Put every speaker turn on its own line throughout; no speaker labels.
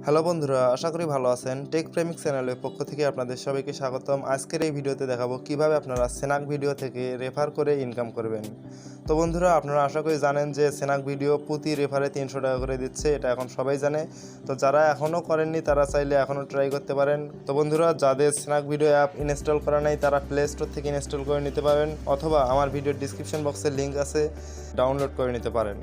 Hello বন্ধুরা, আশা করি ভালো আছেন। টেক প্রেমিক চ্যানেলের পক্ষ থেকে আপনাদের সবাইকে স্বাগতম। আজকের এই ভিডিওতে দেখাবো কিভাবে আপনারা সেনাক ভিডিও থেকে রেফার করে ইনকাম করবেন। তো বন্ধুরা, আপনারা আশা করি জানেন যে সেনাক ভিডিও প্রতি রেফারে 300 টাকা করে দিচ্ছে, এটা এখন সবাই জানে। তো যারা এখনও করেননি তারা চাইলে এখনও ট্রাই করতে পারেন। তো বন্ধুরা, যাদের সেনাক ভিডিও অ্যাপ ইনস্টল করা নেই তারা প্লে স্টোর থেকে ইনস্টল করে নিতে পারেন, অথবা আমার ভিডিওর ডিসক্রিপশন বক্সে লিঙ্ক আছে, ডাউনলোড করে নিতে পারেন।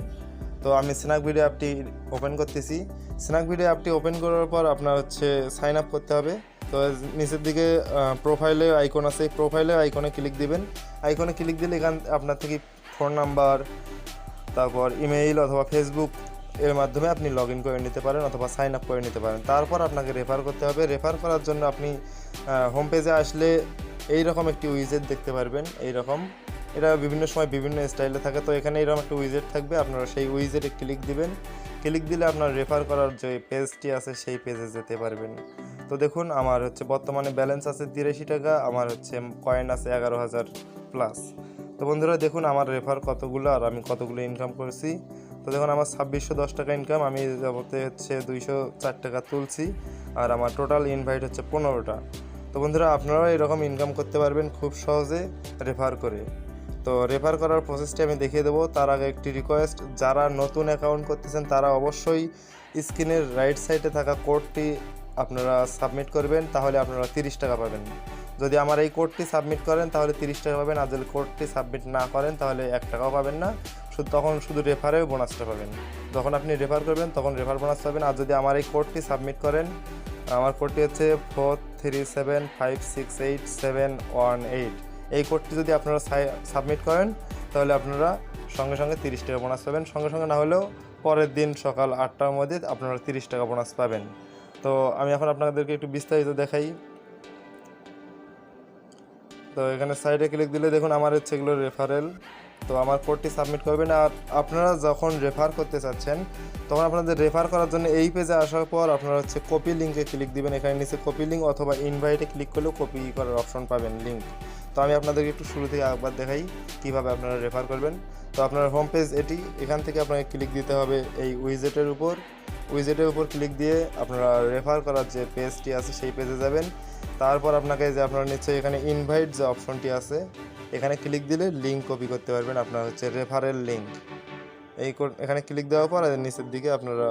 তো আমি সেনাক ভিডিও অ্যাপটি ওপেন করতেছি। সেনাক ভিডিও অ্যাপটি ওপেন করার পর আপনার সাইন আপ করতে হবে। তো নিচের দিকে প্রোফাইলের আইকন আছে, প্রোফাইলের আইকনে ক্লিক দিবেন। আইকনে ক্লিক দিলে এখান আপনার থেকে ফোন নাম্বার, তারপর ইমেইল অথবা ফেসবুক এর মাধ্যমে আপনি লগ ইন করে নিতে পারেন অথবা সাইন আপ করে নিতে পারেন। তারপর আপনাকে রেফার করতে হবে। রেফার করার জন্য আপনি হোম পেজে আসলে এইরকম একটি উইজেট দেখতে পারবেন। এইরকম এটা বিভিন্ন সময় বিভিন্ন স্টাইলে থাকে। তো এখানে এরকম একটা উইজেট থাকবে, আপনারা সেই উইজেটে ক্লিক দিবেন। ক্লিক দিলে আপনার রেফার করার যে পেজটি আছে সেই পেজে যেতে পারবেন। তো দেখুন, আমার বর্তমানে ব্যালেন্স আছে 83 টাকা, আমার কয়েন আছে 11,000 প্লাস। তো বন্ধুরা দেখুন আমার রেফার কতগুলো আর আমি কতগুলো ইনকাম করেছি। তো দেখুন আমার 2610 টাকা ইনকাম, আমি যাবতে 204 টাকা তুলছি, আর আমার টোটাল ইনভাইট 15টা। তো বন্ধুরা, আপনারাও এরকম ইনকাম করতে পারবেন খুব সহজে রেফার করে। তো রেফার করার প্রসেসটি আমি দেখিয়ে দেবো। তার আগে একটি রিকোয়েস্ট, যারা নতুন অ্যাকাউন্ট করতেছেন তারা অবশ্যই স্ক্রিনের রাইট সাইডে থাকা কোডটি আপনারা সাবমিট করবেন, তাহলে আপনারা 30 টাকা পাবেন। যদি আমার এই কোডটি সাবমিট করেন তাহলে 30 টাকা পাবেন, আর যদি কোডটি সাবমিট না করেন তাহলে 1 টাকাও পাবেন না। তখন শুধু রেফারেও বোনাসটা পাবেন। যখন আপনি রেফার করবেন তখন রেফার বোনাস পাবেন। আর যদি আমার এই কোডটি সাবমিট করেন, আমার কোডটি 4375687118। এই কোডটি যদি আপনারা সাবমিট করেন তাহলে আপনারা সঙ্গে সঙ্গে 30 টাকা বোনাস পাবেন। সঙ্গে সঙ্গে না হলেও পরের দিন সকাল 8টার মধ্যে আপনারা 30 টাকা বোনাস পাবেন। তো আমি এখন আপনাদেরকে একটু বিস্তারিত দেখাই। তো এখানে সাইডে ক্লিক দিলে দেখুন আমার এগুলো রেফারেল। তো আমার কোডটি সাবমিট করবেন। আর আপনারা যখন রেফার করতে চাচ্ছেন তখন আপনাদের রেফার করার জন্য এই পেজে আসার পর আপনারা কপি লিঙ্কে ক্লিক দিবেন। এখানে নিচে কপি লিঙ্ক অথবা ইনভাইটে ক্লিক করলেও কপি করার অপশন পাবেন, লিঙ্ক। তো আমি আপনাদেরকে একটু শুরু থেকে একবার দেখাই কীভাবে আপনারা রেফার করবেন। তো আপনার হোম পেজ এটি, এখান থেকে আপনাকে ক্লিক দিতে হবে এই উইজেটের উপর। উইজেটের উপর ক্লিক দিয়ে আপনারা রেফার করার যে পেজটি আছে সেই পেজে যাবেন। তারপর আপনাকে আপনার নিশ্চয়ই এখানে ইনভাইট যে অপশনটি আছে এখানে ক্লিক দিলে লিঙ্ক কপি করতে পারবেন, আপনার রেফারেল লিঙ্ক। এখানে ক্লিক দেওয়ার পর নিচের দিকে আপনারা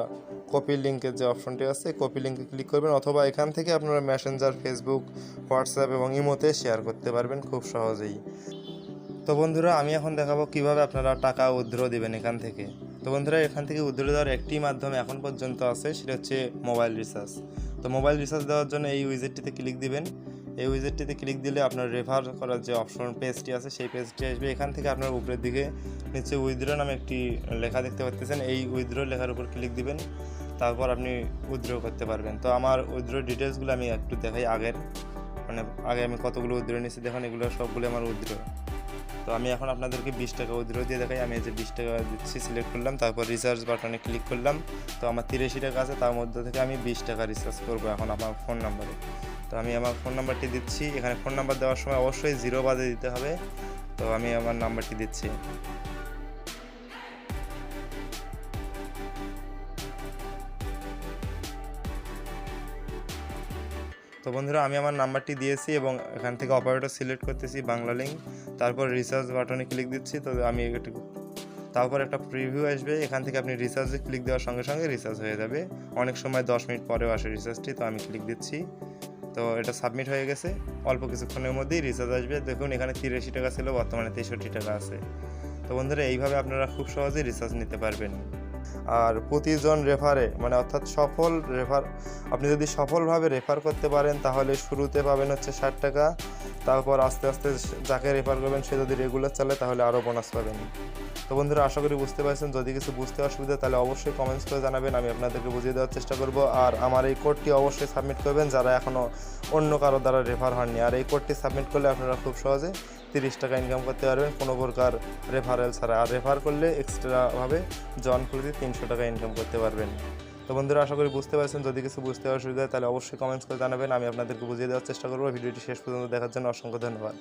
কপি লিঙ্কের যে অপশনটি আছে কপি লিঙ্কে ক্লিক করবেন, অথবা এখান থেকে আপনারা মেসেঞ্জার, ফেসবুক, হোয়াটসঅ্যাপ এবং ইমোতে শেয়ার করতে পারবেন খুব সহজেই। তো বন্ধুরা, আমি এখন দেখাবো কিভাবে আপনারা টাকা উইথড্র দিবেন এখান থেকে। তো বন্ধুরা, এখান থেকে উইথড্র দেওয়ার একটি মাধ্যম এখন পর্যন্ত আছে, সেটা মোবাইল রিচার্জ। তো মোবাইল রিচার্জ দেওয়ার জন্য এই উইজেটটিতে ক্লিক দিবেন। এই উইজেটটিতে ক্লিক দিলে আপনার রেফার করার যে অপশন পেজটি আছে সেই পেজটি আসবে। এখান থেকে আপনার উপরের দিকে নিচে উইথড্র নামে একটি লেখা দেখতে পাচ্ছেন, এই উইথড্র লেখার উপর ক্লিক দিবেন। তারপর আপনি উইথড্র করতে পারবেন। তো আমার উইথড্র ডিটেলসগুলো আমি একটু দেখাই। আগে আমি কতগুলো উইথড্র নিয়েছি দেখুন, এগুলো সবগুলো আমার উইথড্র। তো আমি এখন আপনাদেরকে 20 টাকা উইথড্র দিয়ে দেখাই। আমি 20 টাকা দিচ্ছি, সিলেক্ট করলাম, তারপর রিচার্জ বাটনে ক্লিক করলাম। তো আমার 83 টাকা আছে, তার মধ্যে থেকে আমি 20 টাকা রিচার্জ করবো এখন আমার ফোন নাম্বারে। তো আমি আমার ফোন নাম্বারটি দিচ্ছি। এখানে ফোন নাম্বার দেওয়ার সময় অবশ্যই 0 বাদে দিতে হবে। তো আমি আমার নাম্বারটি দিচ্ছি। তো বন্ধুরা, আমি আমার নাম্বারটি দিয়েছি এবং এখান থেকে অপারেটর সিলেক্ট করতেছি, বাংলা লিঙ্ক। তারপর রিচার্জ বাটনে ক্লিক দিচ্ছি। তো আমি তারপর একটা প্রিভিউ আসবে, এখান থেকে আপনি রিচার্জে ক্লিক দেওয়ার সঙ্গে সঙ্গে রিচার্জ হয়ে যাবে। অনেক সময় 10 মিনিট পরেও আসে রিচার্জটি। তো আমি ক্লিক দিচ্ছি। তো এটা সাবমিট হয়ে গেছে, অল্প কিছুক্ষণের মধ্যেই রিচার্জ আসবে। দেখুন এখানে 83 টাকা ছিল, বর্তমানে 63 টাকা আছে। তো বন্ধুরা, এইভাবে আপনারা খুব সহজেই রিচার্জ নিতে পারবেন। আর প্রতিজন রেফারে অর্থাৎ সফল রেফার, আপনি যদি সফলভাবে রেফার করতে পারেন তাহলে শুরুতে পাবেন 60 টাকা। তারপর আস্তে আস্তে যাকে রেফার করবেন সে যদি রেগুলার চলে তাহলে আরও বোনাস পাবেন। তো বন্ধুরা, আশা করি বুঝতে পারছেন। যদি কিছু বুঝতে অসুবিধা তাহলে অবশ্যই কমেন্টস করে জানাবেন, আমি আপনাদেরকে বুঝিয়ে দেওয়ার চেষ্টা করব। আর আমার এই কোডটি অবশ্যই সাবমিট করবেন যারা এখনও অন্য কারো দ্বারা রেফার হননি। আর এই কোডটি সাবমিট করলে আপনারা খুব সহজে 30 টাকা ইনকাম করতে পারবেন কোনো প্রকার রেফারেল ছাড়া। আর রেফার করলে এক্সট্রাভাবে জন প্রতি 300 টাকা ইনকাম করতে পারবেন। তো বন্ধুরা, আশা করি বুঝতে পারছেন। যদি কিছু বুঝতে অসুবিধা হয় তাহলে অবশ্যই কমেন্টস করে জানাবেন, আমি আপনাদেরকে বুঝিয়ে দেওয়ার চেষ্টা করব। ভিডিওটি শেষ পর্যন্ত দেখার জন্য অসংখ্য ধন্যবাদ।